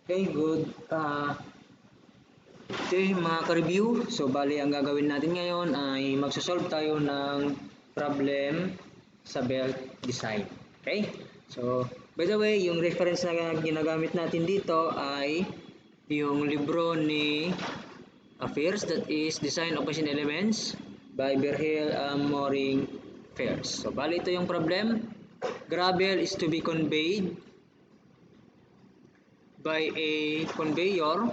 Okay, good. Okay, mga ka-review. So, bali, ang gagawin natin ngayon ay magsosolve tayo ng problem sa belt design. Okay? So, by the way, yung reference na ginagamit natin dito ay yung libro ni Affairs, that is Design of Machine Elements by Berhil Moring Fairs. So, bali, ito yung problem. Gravel is to be conveyed by a conveyor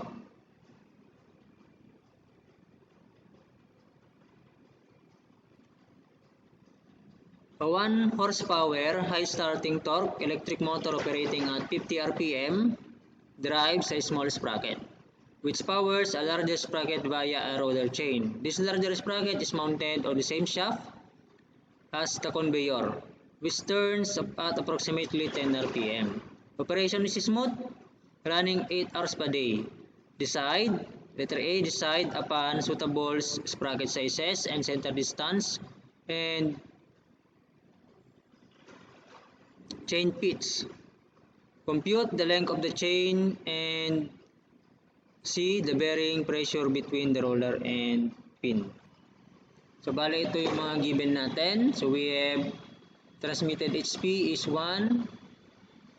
a 1 horsepower high starting torque electric motor operating at 50 rpm drives a small sprocket which powers a larger sprocket via a roller chain. This larger sprocket is mounted on the same shaft as the conveyor, which turns at approximately 10 rpm. Operation is smooth, running 8 hours per day. Decide, letter A, decide upon suitable sprocket sizes and center distance and chain pitch. Compute the length of the chain and see the bearing pressure between the roller and pin. So, bale ito yung mga given natin. So, we have transmitted HP is 1.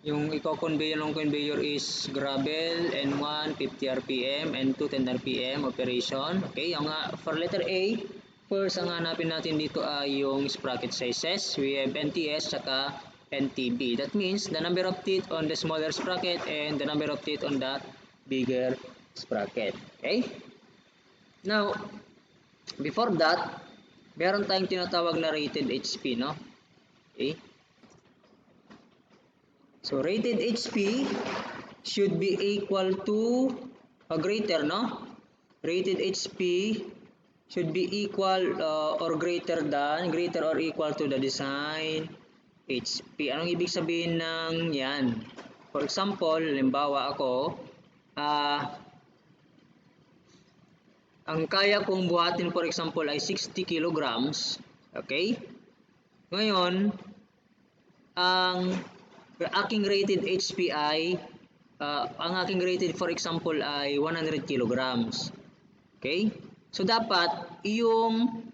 Yung i-conveyor ng conveyor is gravel, N1, 50 RPM, N2, 10 RPM operation. Okay, yung for letter A, first ang hanapin natin dito ay yung sprocket sizes. We have NTS saka NTB. That means the number of teeth on the smaller sprocket and the number of teeth on the bigger sprocket. Okay? Now, before that, meron tayong tinatawag na rated HP, no? Okay? So, rated HP should be equal to or greater, no? Rated HP should be equal or greater or equal to the design HP. Anong ibig sabihin ng yan? For example, halimbawa ako, ang kaya kong buhatin for example ay 60 kilograms. Okay? Ngayon, ang aking rated HP ay, ang aking rated for example ay 100 kilograms. Okay? So, dapat yung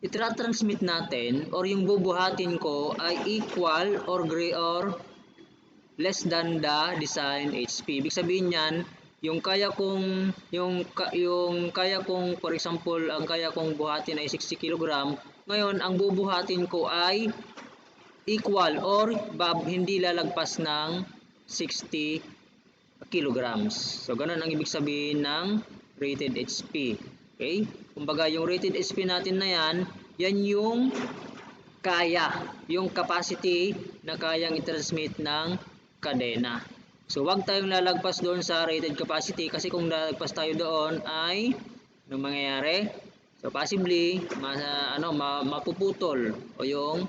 itra-transmit natin or yung bubuhatin ko ay equal or less than the design HP. Ibig sabihin niyan, yung kaya kong for example, ang kaya kong buhatin ay 60 kg. Ngayon, ang bubuhatin ko ay equal or hindi lalagpas ng 60 kilograms. So, ganun ang ibig sabihin ng rated HP. Okay? Kumbaga, yung rated HP natin na yan yung kaya, yung capacity na kayang i-transmit ng kadena. So, wag tayong lalagpas doon sa rated capacity kasi kung lalagpas tayo doon ay anong mangyayari? So, possibly, mapuputol o yung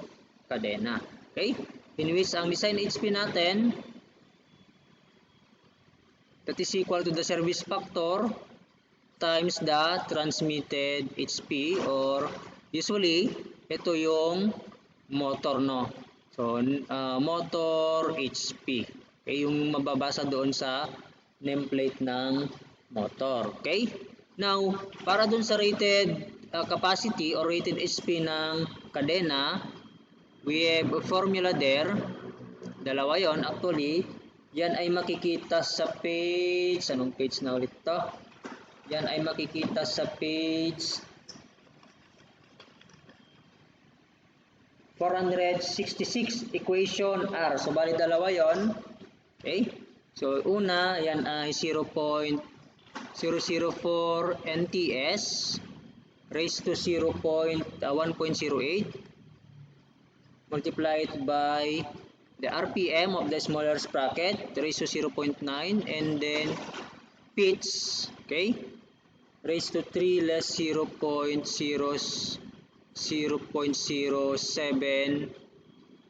kadena. Okay? In which, ang design HP natin, that is equal to the service factor times the transmitted HP or usually, ito yung motor, no? So, motor HP. Okay, yung mababasa doon sa nameplate ng motor. Okay? Now, para doon sa rated capacity or rated HP ng kadena, we have a formula there. Dalawa yon actually. Yan ay makikita sa page. Anong page na ulit to? Yan ay makikita sa page 466, equation R. So, bali dalawa yon. Okay? So, una, yan ay 0.004 NTS raised to 1.08 multiplied by the RPM of the smaller sprocket raised to 0.9 and then pitch, okay, raised to 3 less 0.07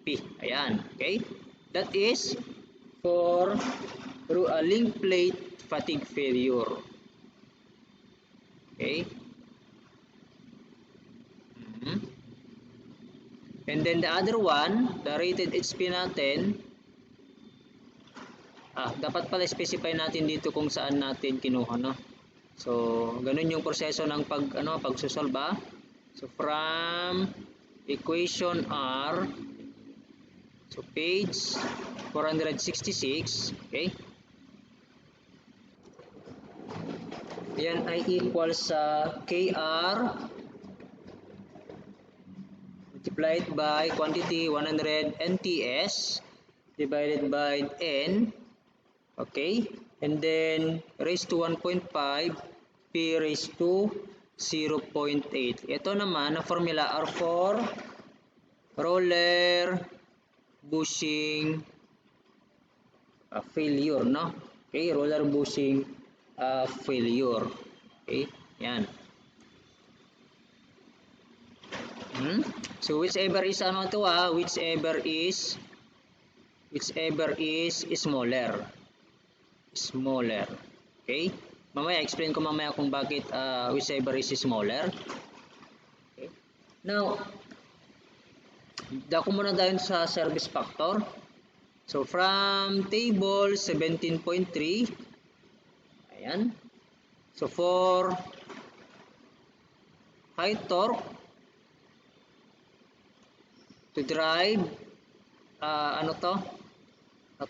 P. Ayan, okay? That is for a link plate fatigue failure. Okay? And then the other one, the rated HP natin, Dapat pala specify natin dito kung saan natin kinuha, no? So, ganun yung proseso ng pagsosolve. So, from equation R, so page 466, okay? Yan ay equal sa KR multiplied by quantity 100 NTS divided by N, okay, and then raised to 1.5 P raised to 0.8. Ito naman, ang formula are for roller bushing failure, no? Okay, roller bushing failure. Okay, yan. So whichever is whichever is smaller. Okay? Mamaya explain ko kung bakit whichever is smaller. Okay? Now, dako muna tayo sa service factor. So from table 17.3, ayan. So for high torque to drive a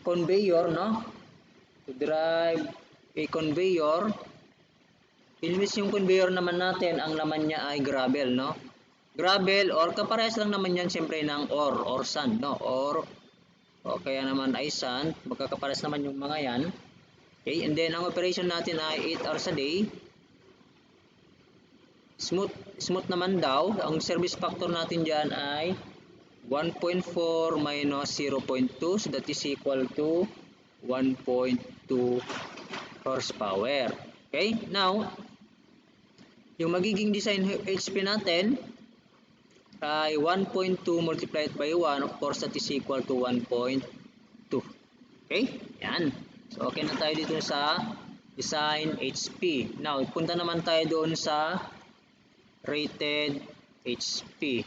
conveyor, no? To drive a conveyor, inis yung conveyor naman natin, ang laman niya ay gravel, no? Gravel or kaparehas lang naman yan siyempre ng ore or sand, no? Or kaya naman ay sand, magkakaparehas naman yung mga yan. Okay, and then ang operation natin ay 8 hours a day. Smooth naman daw, ang service factor natin dyan ay 1.4 minus 0.2, so that is equal to 1.2 horsepower. Okay, now, yung magiging design HP natin ay 1.2 multiplied by 1, of course that is equal to 1.2. Okay, yan. So, okay na tayo dito sa design HP. Now, punta naman tayo doon sa rated HP.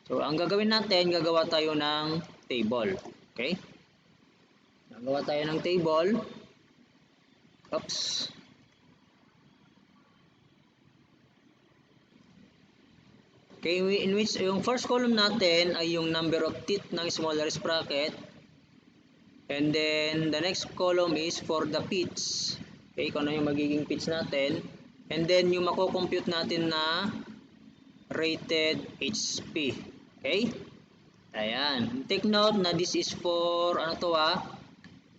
So, ang gagawin natin, gagawa tayo ng table. Okay? Gagawa tayo ng table. Oops. Okay, in which yung first column natin ay yung number of teeth ng smallest bracket. And then, the next column is for the pitch. Okay, kung ano yung magiging pitch natin. And then, yung mako-compute natin na rated HP. Okay? Ayan. Take note na this is for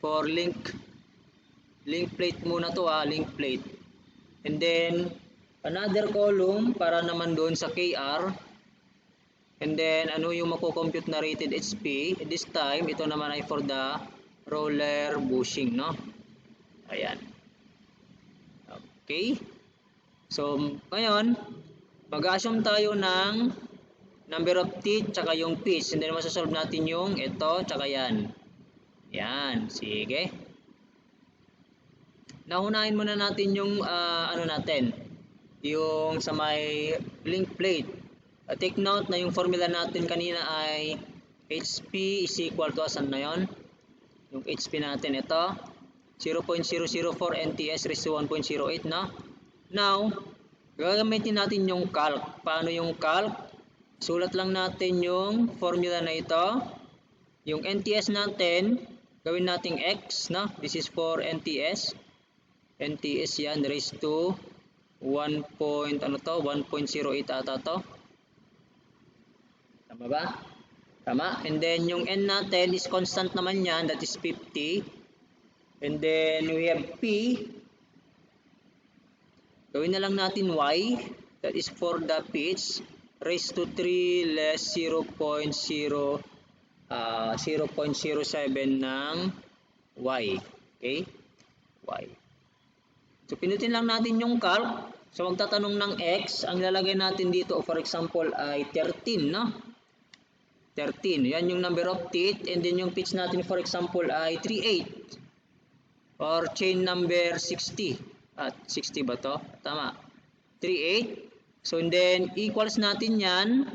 for link plate muna link plate. And then another column para naman doon sa KR. And then ano yung mako-compute na rated HP? This time ito naman ay for the roller bushing, no? Ayan. Okay? So ngayon mag-assume tayo ng number of teeth tsaka yung pitch, and then masasolve natin yung ito tsaka yan. Yan, sige. Naunahin muna natin yung yung sa may link plate. Take note na yung formula natin kanina ay HP is equal to asan na yon? Yung HP natin ito 0.004 NTS raised to 1.08, no? Now, gagamitin natin yung calc. Paano yung calc? Sulat lang natin yung formula na ito. Yung NTS natin, gawin nating X, no? This is for NTS. NTS yan, raised to 1.08 ata to. Tama ba? Tama. And then yung N natin is constant naman yan, that is 50. And then we have P. Gawin na lang natin Y, that is for the pitch. Raised to 3 less 0.07 ng Y. Okay? Y. So, pinutin lang natin yung calc. So, magtatanong ng X. Ang lalagay natin dito, for example, ay 13, no? 13. Yan yung number of teeth. And then yung pitch natin, for example, ay 38. Or chain number 60. 60 ba to? Tama. 38. So, and then, equals natin yan.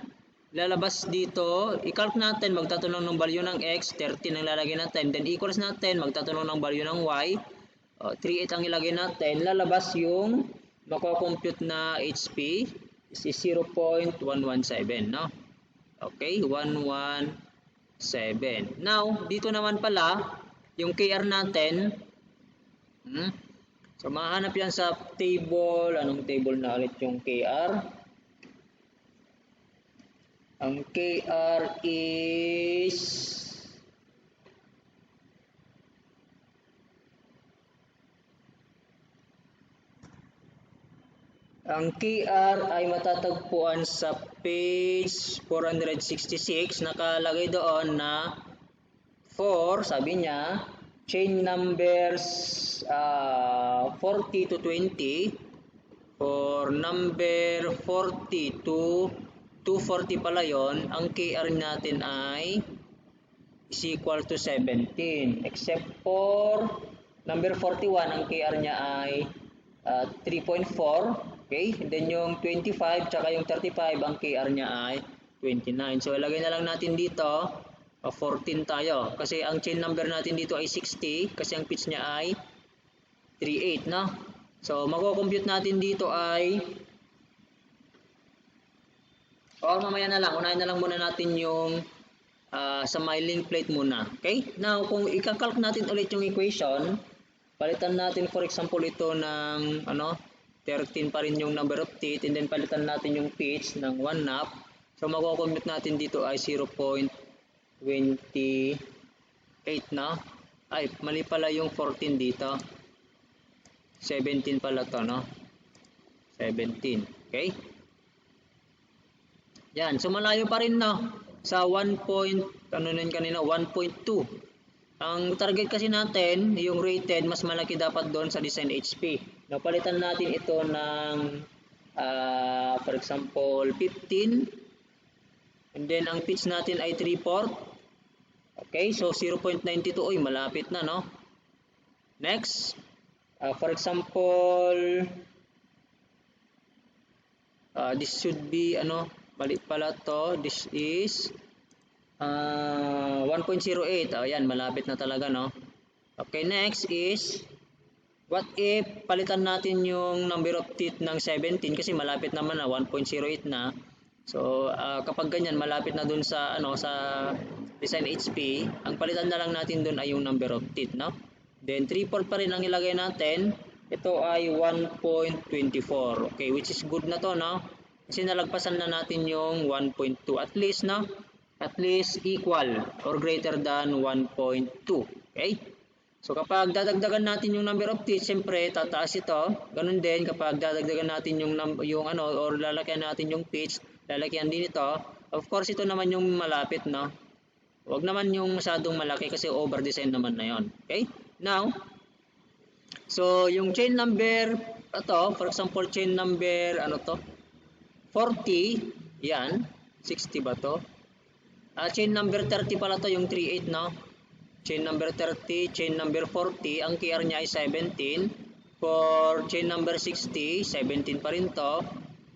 lalabas dito, i-calc natin, magtatanong ng value ng x, 13 ang lalagay natin, then equals natin, magtatanong ng value ng y, 38 ang ilagay natin, lalabas yung mako-compute na HP is 0.117, no? Okay, 117. Now, dito naman pala, yung KR natin, so mahanap yan sa table, anong table na ulit yung KR? Ang KR is ay matatagpuan sa page 466. Nakalagay doon na for, sabi niya, chain numbers 40 to 20. For number 40 to 240 pala yon, ang KR natin ay is equal to 17. Except for number 41, ang KR niya ay 3.4. Okay? And then yung 25 tsaka yung 35, ang KR niya ay 29. So ilagay na lang natin dito 14 tayo. Kasi ang chain number natin dito ay 60. Kasi ang pitch niya ay 38, no? So magko-compute natin dito ay mamaya na lang, unahin na lang muna natin yung sa my link plate muna. Okay? Now, kung ikakalk natin ulit yung equation, palitan natin for example ito ng 13 pa rin yung number of teeth, and then palitan natin yung pitch ng 1/2. So magko-compute natin dito ay 0.28 na. Ay, mali pala yung 14 dito. 17 pala to, no? 17. Okay? Yan, so malayo pa rin, no? Sa 1. kanina 1.2. Ang target kasi natin, yung rated, mas malaki dapat doon sa design HP. Napalitan natin ito ng for example 15, and then ang pitch natin ay 3/4. Okay, so 0.92. Uy, malapit na, no? Next, for example this should be balik pala to, this is 1.08. Ayan, malapit na talaga, no? Okay, next is what if palitan natin yung number of teeth ng 17 kasi malapit naman na 1.08 na. So kapag ganyan malapit na dun sa sa design HP, ang palitan na lang natin dun ay yung number of teeth, no? Then 3/4 pa rin ang ilagay natin. Ito ay 1.24. Okay, which is good na to, no? Kasi nalagpasan na natin yung 1.2 at least, no? At least equal or greater than 1.2. Okay? So kapag dadagdagan natin yung number of teeth, siyempre tataas ito. Ganun din kapag dadagdagan natin yung or lalakyan natin yung pitch, lalakyan din ito. Of course, ito naman yung malapit, no? Huwag naman yung masyadong malaki kasi over design naman na yon. Okay? Now, so yung chain number for example, chain number 40, yan, 60 ba to? Chain number 30 pala to, yung 38, no? Chain number 30, chain number 40, ang KR niya ay 17. For chain number 60, 17 pa rin to.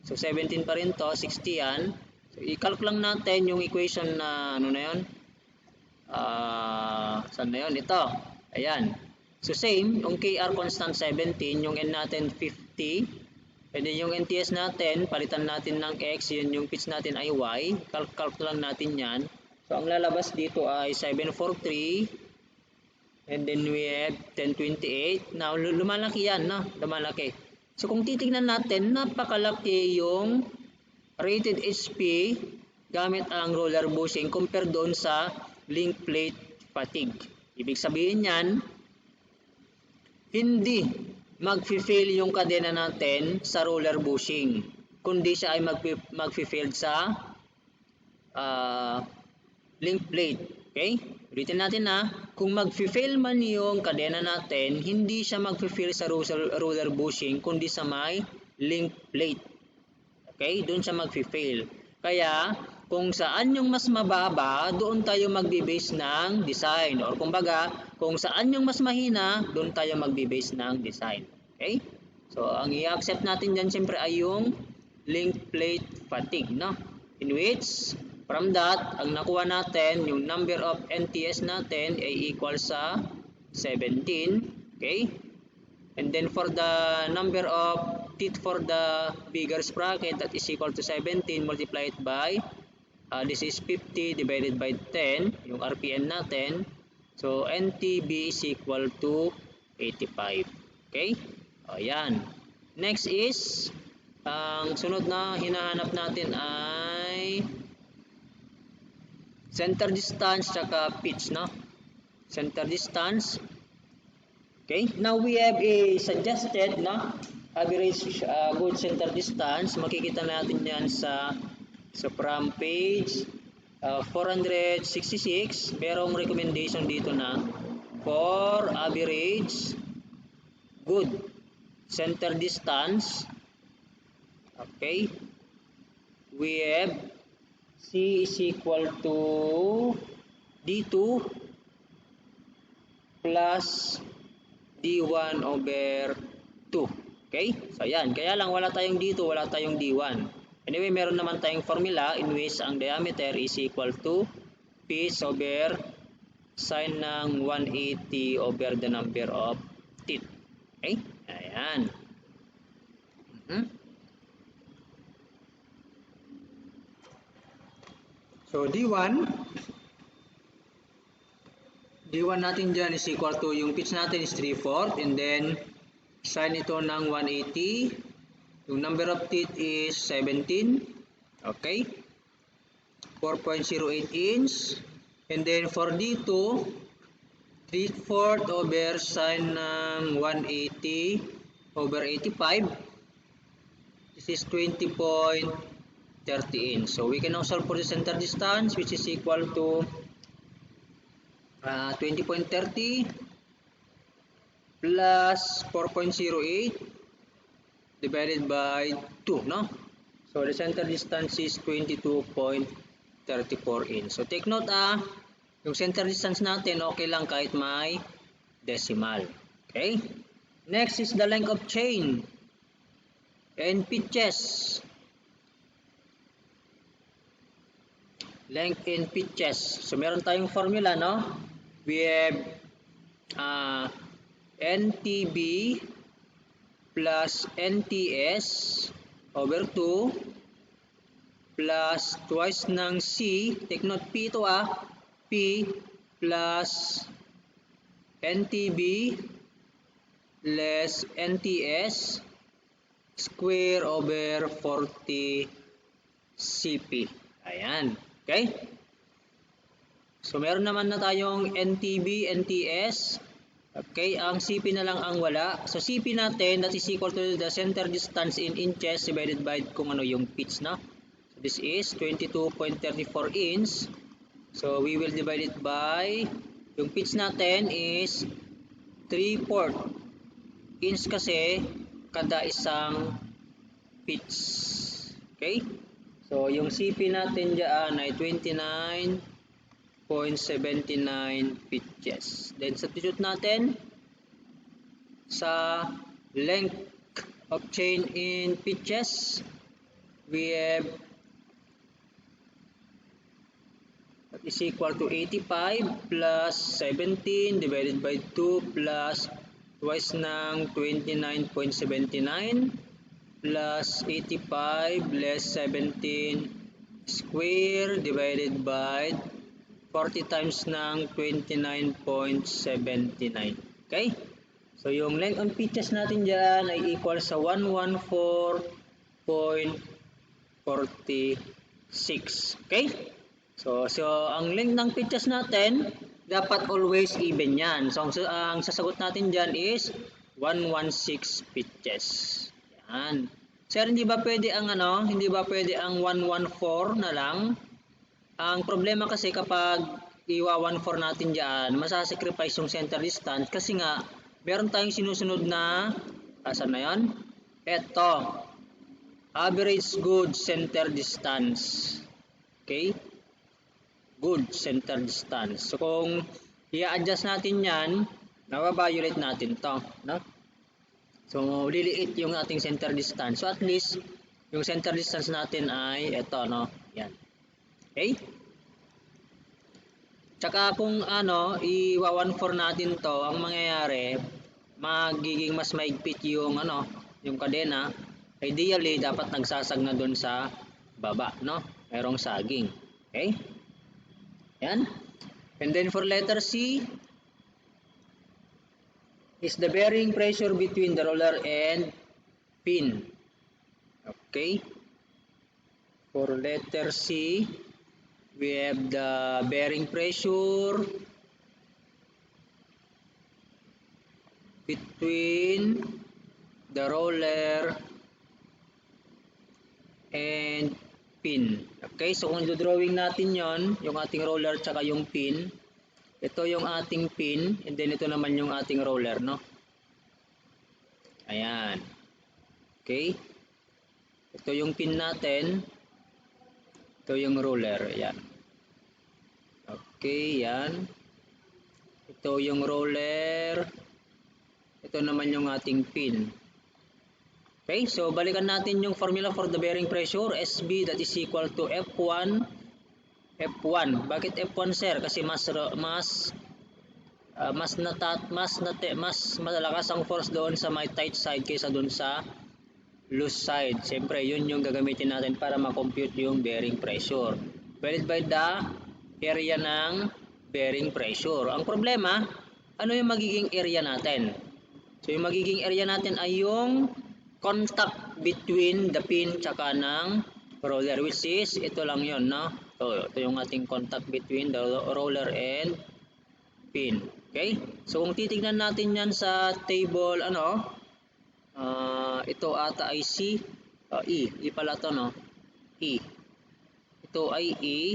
So 17 pa rin to, 60 yan. So i-calc lang natin yung equation na na yun? Saan na yun? Ito. Ayan. So same, yung KR constant 17, yung N natin 50. And then yung NTS natin, palitan natin ng X, yun yung pitch natin ay Y. Calc lang natin yan. So ang lalabas dito ay 743. And then we have 1028. Now lumalaki yan, no? Lumalaki. So kung titignan natin, napakalaki yung rated HP gamit ang roller bushing compared doon sa link plate fatigue. Ibig sabihin yan, hindi mag-fail yung kadena natin sa roller bushing, kundi siya ay mag-fail sa link plate. Okay? Ulitin natin na, kung mag-fail man yung kadena natin, hindi siya mag-fail sa roller bushing, kundi sa may link plate. Okay? Doon siya mag-fail. Kaya, kung saan yung mas mababa, doon tayo magbe-base ng design. Or kumbaga, kung saan yung mas mahina, doon tayo magbe-base ng design. Okay? So, ang i-accept natin dyan siyempre ay yung link plate fatigue, no? In which, From that, ang nakuha natin, yung number of NTS natin ay equal sa 17. Okay? And then for the number of teeth for the bigger sprocket, that is equal to 17 multiplied by, this is 50 divided by 10, yung RPM natin. So, NTB is equal to 85. Okay? O, yan. Next is, ang sunod na hinahanap natin ay center distance tsaka pitch, no? Center distance. Okay, now we have a suggested na average good center distance. Makikita natin yan sa from page 466. Merong recommendation dito na for average good center distance. Okay, we have C is equal to D2 plus D1 over 2. Okay? So, yan. Kaya lang wala tayong D2, wala tayong D1. Anyway, meron naman tayong formula in which ang diameter is equal to piece over sine ng 180 over the number of teeth. Okay? Ayan. So, D1 natin dyan is equal to, yung pitch natin is 3/4 and then sine ito ng 180. Yung number of teeth is 17. Okay? 4.08 inch. And then for D2, 3/4 over sine ng 180 over 85. This is 20.30 inch. So we can now solve for the center distance, which is equal to 20.30 plus 4.08 divided by 2, no? So the center distance is 22.34 inch. So take note, yung center distance natin okay lang kahit may decimal. Okay? Next is the length of chain and pitches. Length and pitches. So meron tayong formula, no? We have NTB plus NTS over 2 plus twice ng C. Take note, P ito, P plus NTB less NTS square over 40 CP. Ayan. Okay? So, meron naman na tayong NTB, NTS. Okay, ang CP na lang ang wala. So, CP natin, that is equal to the center distance in inches divided by kung ano yung pitch, na. So, this is 22.34 inch. So, we will divide it by, yung pitch natin is 3/4 inch kasi kada isang pitch. Okay? So, yung CP natin dyan ay 29.79 pitches. Then, substitute natin sa length of chain in pitches. We have that is equal to 85 plus 17 divided by 2 plus twice ng 29.79 plus 85 less 17 square divided by 40 times ng 29.79. Okay? So, yung length on pitches natin dyan ay equal sa 114.46. Okay? So, ang length ng pitches natin, dapat always even yan. So, ang sasagot natin dyan is 116 pitches. Yan. Sir, hindi ba pwede ang hindi ba pwede ang 114 na lang? Ang problema kasi kapag iwa-114 natin diyan, masasacrifice yung center distance kasi nga meron tayong sinusunod na asan na 'yon? Ito. Average good center distance. Okay? Good center distance. So kung i-adjust natin 'yan, nababiolate natin 'to, no? So, liliit yung ating center distance. So, at least, yung center distance natin ay ito, no? Yan. Okay? Tsaka kung ano, i-1/4 natin to, ang mangyayari, magiging mas maigpit yung ano, yung kadena. Ideally, dapat nagsasag na dun sa baba, no? Merong saging. Okay? Yan. And then for letter C, is the bearing pressure between the roller and pin. Okay? For letter C, we have the bearing pressure between the roller and pin. Okay, so kung drawing natin yon, yung ating roller tsaka yung pin, ito yung ating pin, and then ito naman yung ating roller, no? Ayan. Okay. Ito yung pin natin. Ito yung roller. Ayan. Okay, yan. Ito yung roller. Ito naman yung ating pin. Okay, so balikan natin yung formula for the bearing pressure. SB, that is equal to F1. F1. Bakit F1, sir? Kasi mas malakas ang force doon sa may tight side kaysa doon sa loose side. Siyempre, yun yung gagamitin natin para ma-compute yung bearing pressure. Divided by the area ng bearing pressure. Ang problema, ano yung magiging area natin? So, yung magiging area natin ay yung contact between the pin tsaka ng roller, which is ito lang yun, no? So, ito yung ating contact between the roller and pin. Okay? So, kung titignan natin yan sa table, ano, ito ata ay C, E pala to, no? E. Ito ay E,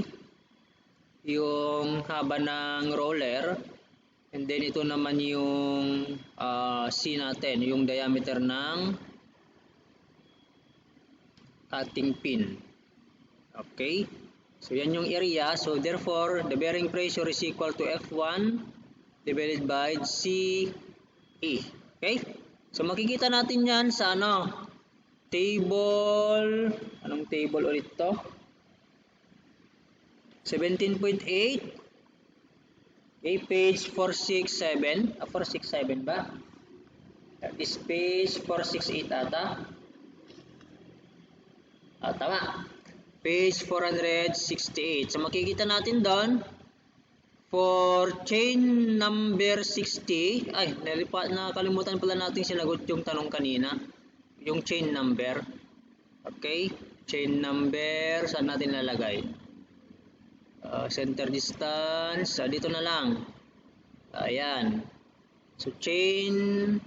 yung haba ng roller, and then ito naman yung C natin, yung diameter ng ating pin. Okay? So, yan yung area. So, therefore, the bearing pressure is equal to F1 divided by CE. Okay? So, makikita natin yan sa ano? Table, anong table ulit to? 17.8. Okay, page 467. 467 ba? That is page 468 ata. Tama. Page 468. So, makikita natin doon, for chain number 60, ay, nakalimutan pala natin sinagot yung tanong kanina. Yung chain number. Okay? Chain number, saan natin lalagay? Center distance, dito na lang. Ayan. So, chain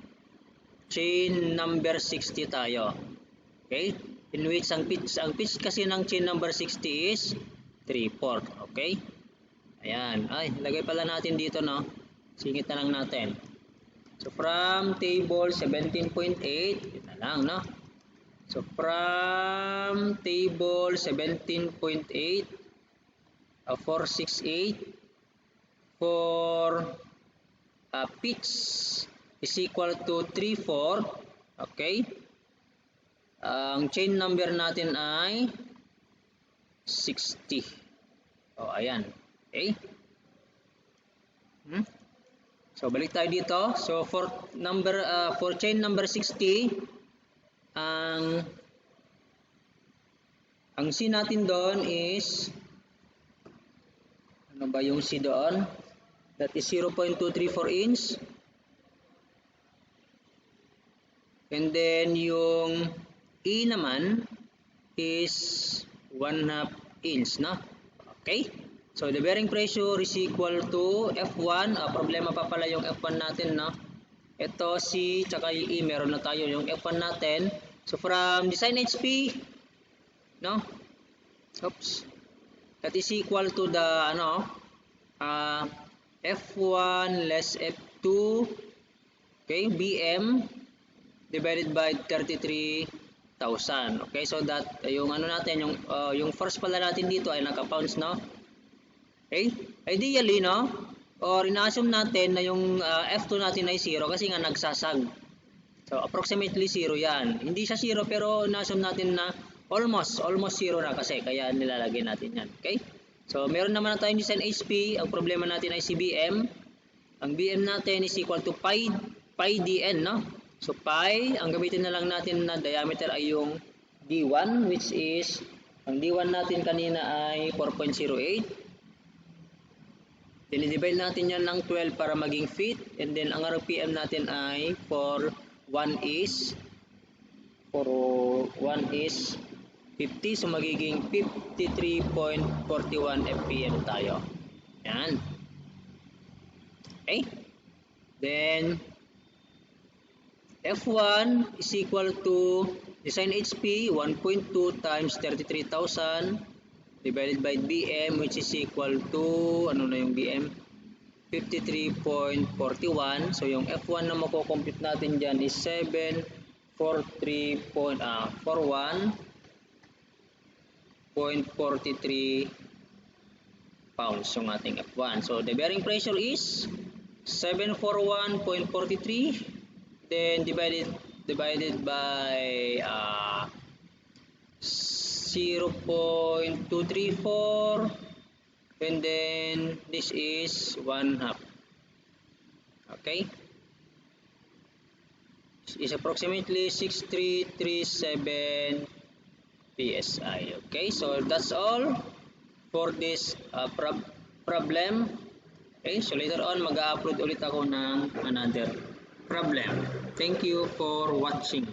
number 60 tayo. Okay? In which ang pitch kasi ng chain number 60 is 3/4. Okay? Ayan. Ay, lagay pala natin dito, no? Singit na lang natin. So, from table 17.8, yun na lang, no? So, from table 17.8, 468, for pitch is equal to 3/4. Okay? Ang chain number natin ay 60. O, ayan. Okay? So, balik tayo dito. So, for chain number 60, ang C natin doon is, ano ba yung C doon? That is 0.234 inch. And then, yung E naman is 1/2 inch, no? Okay? So, the bearing pressure is equal to F1. Problema pa pala yung F1 natin, no? Ito, C, tsaka yung E, meron na tayo yung F1 natin. So, from design HP, no? Oops. That is equal to the, ano, F1 less F2, okay, BM, divided by 33,000. Okay, so that, yung ano natin, yung force pala natin dito ay naka-pounds, no? Okay? Ideally, no? Or ina-assume natin na yung F2 natin ay 0 kasi nga nagsasag. So, approximately 0 yan. Hindi siya 0 pero ina-assume natin na almost 0 na kasi kaya nilalagay natin yan. Okay? So, meron naman na tayong design HP. Ang problema natin ay si BM. Ang BM natin is equal to pi dn, no? So, pi, ang gamitin na lang natin na diameter ay yung D1, which is, ang D1 natin kanina ay 4.08. Then, i-divide natin yan ng 12 para maging feet. And then, ang RPM natin ay for 1 is 50. So, magiging 53.41 FPM tayo. Yan. Okay. Then, F1 is equal to design HP 1.2 times 33,000 divided by BM, which is equal to, ano na yung BM? 53.41. So, yung F1 na makukompute natin dyan is 743.43 pounds yung ating F1. So, the bearing pressure is 741.43, then divided by 0.234, and then this is 1/2. Okay, is approximately 6337 psi. Okay, so that's all for this problem. Okay, so later on mag-upload ulit ako ng another problem. Thank you for watching.